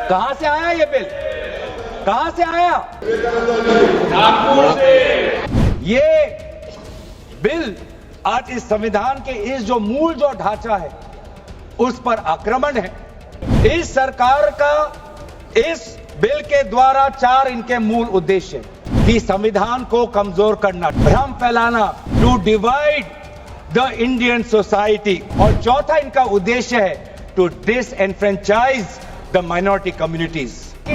कहां से आया ये बिल? कहां से आया? नागपुर से। ये बिल आज इस संविधान के इस जो मूल जो ढांचा है उस पर आक्रमण है। इस सरकार का इस बिल के द्वारा 4 इनके मूल उद्देश्य हैं कि संविधान को कमजोर करना, भ्रम फैलाना, to divide the Indian society, और चौथा इनका उद्देश्य है to disenfranchise the minority communities.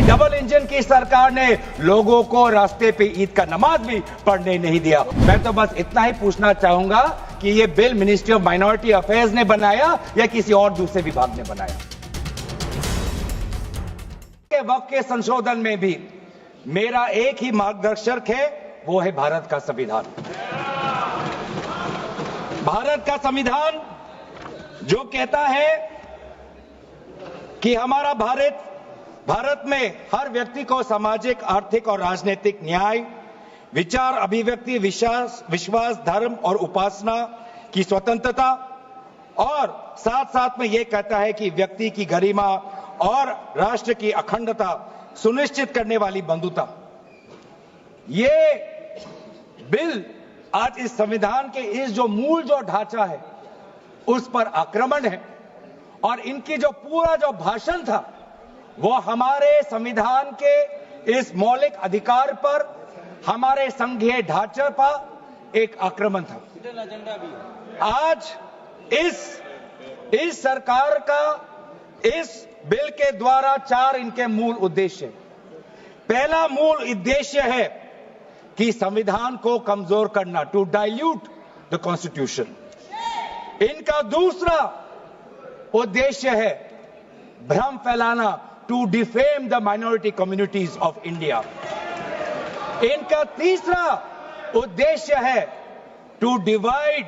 Double engine की सरकार ने लोगों को रास्ते पे ईद का नमाज भी पढ़ने नहीं दिया। मैं तो बस इतना ही पूछना चाहूंगा कि ये bill ministry of minority affairs ने बनाया या किसी और दूसरे विभाग ने बनाया? के वक्त के संशोधन में भी मेरा एक ही मार्गदर्शक है, वो है भारत का संविधान। भारत का संविधान जो कहता है कि हमारा भारत में हर व्यक्ति को सामाजिक, आर्थिक और राजनीतिक न्याय, विचार, अभिव्यक्ति, विश्वास, धर्म और उपासना की स्वतंत्रता, और साथ साथ में यह कहता है कि व्यक्ति की गरिमा और राष्ट्र की अखंडता सुनिश्चित करने वाली बंधुता। ये बिल आज इस संविधान के इस जो मूल जो ढांचा है उस पर आक्रमण है, और इनकी जो पूरा जो भाषण था वो हमारे संविधान के इस मौलिक अधिकार पर, हमारे संघीय ढांचे पर एक आक्रमण था। आज इस सरकार का इस बिल के द्वारा 4 इनके मूल उद्देश्य। पहला मूल उद्देश्य है कि संविधान को कमजोर करना, टू डाइल्यूट द कॉन्स्टिट्यूशन। इनका दूसरा उद्देश्य है भ्रम फैलाना, to defame the minority communities of India. इनका तीसरा उद्देश्य है to divide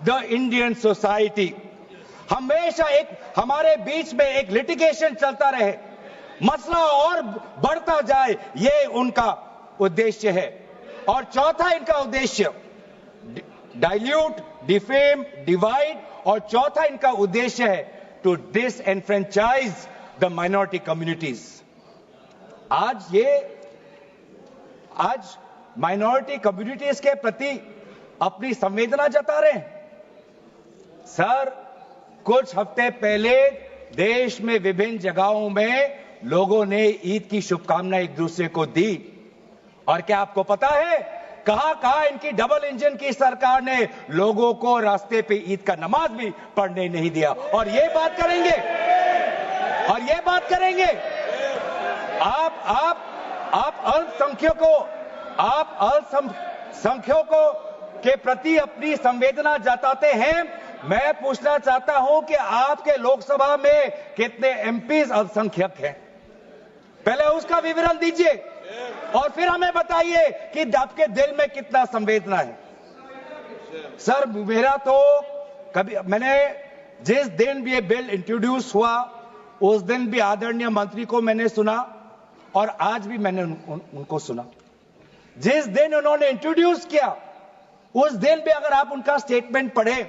the Indian society. हमेशा हमारे बीच में एक लिटिगेशन चलता रहे, मसला और बढ़ता जाए, ये उनका उद्देश्य है। और चौथा इनका उद्देश्य डाइल्यूट, डिफेम, डिवाइड, और चौथा इनका उद्देश्य है to disenfranchise the minority communities. आज माइनॉरिटी कम्युनिटीज के प्रति अपनी संवेदना जता रहे हैं। सर, कुछ हफ्ते पहले देश में विभिन्न जगहों में लोगों ने ईद की शुभकामनाएं एक दूसरे को दी, और क्या आपको पता है कहां इनकी डबल इंजन की सरकार ने लोगों को रास्ते पे ईद का नमाज भी पढ़ने नहीं दिया। और ये बात करेंगे आप अल्पसंख्यकों के प्रति अपनी संवेदना जताते हैं। मैं पूछना चाहता हूं कि आपके लोकसभा में कितने एमपीज अल्पसंख्यक हैं? पहले उसका विवरण दीजिए और फिर हमें बताइए कि आपके दिल में कितना संवेदना है। सर, मेरा तो मैंने जिस दिन भी ये बिल इंट्रोड्यूस हुआ उस दिन भी आदरणीय मंत्री को मैंने सुना, और आज भी मैंने उनको सुना। जिस दिन उन्होंने इंट्रोड्यूस किया उस दिन भी अगर आप उनका स्टेटमेंट पढ़े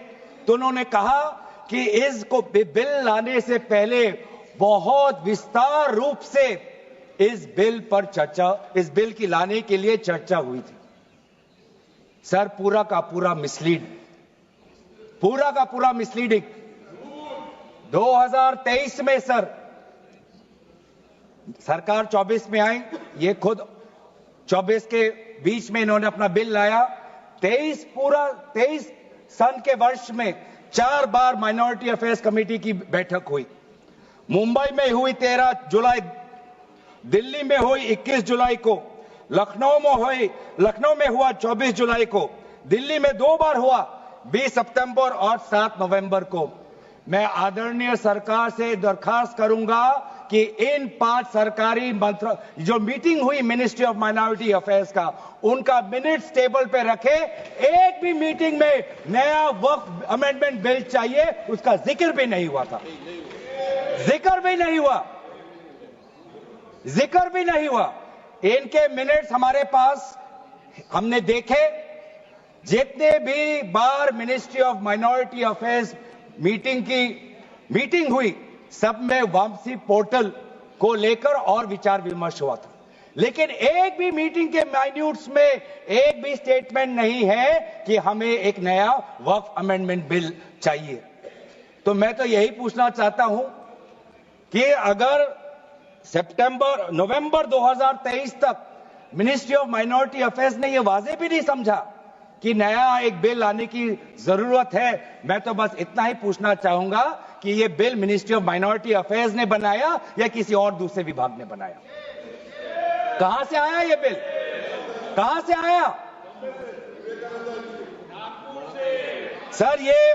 तो उन्होंने कहा कि इसको बिल लाने से पहले बहुत विस्तार रूप से इस बिल की लाने के लिए चर्चा हुई थी। सर, पूरा का पूरा मिसलीडिंग। 2023 में सर सरकार 24 में आई, ये खुद 24 के बीच में इन्होंने अपना बिल लाया। 23 सन के वर्ष में 4 बार माइनॉरिटी अफेयर्स कमेटी की बैठक हुई। मुंबई में हुई 13 जुलाई, दिल्ली में हुई 21 जुलाई को, लखनऊ में हुआ 24 जुलाई को, दिल्ली में 2 बार हुआ, 20 सितंबर और 7 नवंबर को। मैं आदरणीय सरकार से दरखास्त करूंगा कि इन 5 सरकारी जो मीटिंग हुई मिनिस्ट्री ऑफ माइनॉरिटी अफेयर्स का, उनका मिनट्स टेबल पे रखे। एक भी मीटिंग में नया वक्फ अमेंडमेंट बिल चाहिए उसका जिक्र भी नहीं हुआ था। जिक्र भी नहीं हुआ। इनके मिनट्स हमारे पास, हमने देखे। जितने भी बार ministry of minority affairs meeting हुई, सब में वापसी पोर्टल को लेकर और विचार विमर्श हुआ था, लेकिन एक भी मीटिंग के माइन्यूट्स में एक भी स्टेटमेंट नहीं है कि हमें एक नया वक्फ अमेंडमेंट बिल चाहिए। तो मैं तो यही पूछना चाहता हूं कि अगर नवंबर 2023 तक मिनिस्ट्री ऑफ माइनॉरिटी अफेयर्स ने यह वाजे भी नहीं समझा कि नया एक बिल लाने की जरूरत है, मैं तो बस इतना ही पूछना चाहूंगा कि यह bill ministry of minority affairs ने बनाया या किसी और दूसरे विभाग ने बनाया? कहां से आया यह बिल? कहां से आया? सर, ये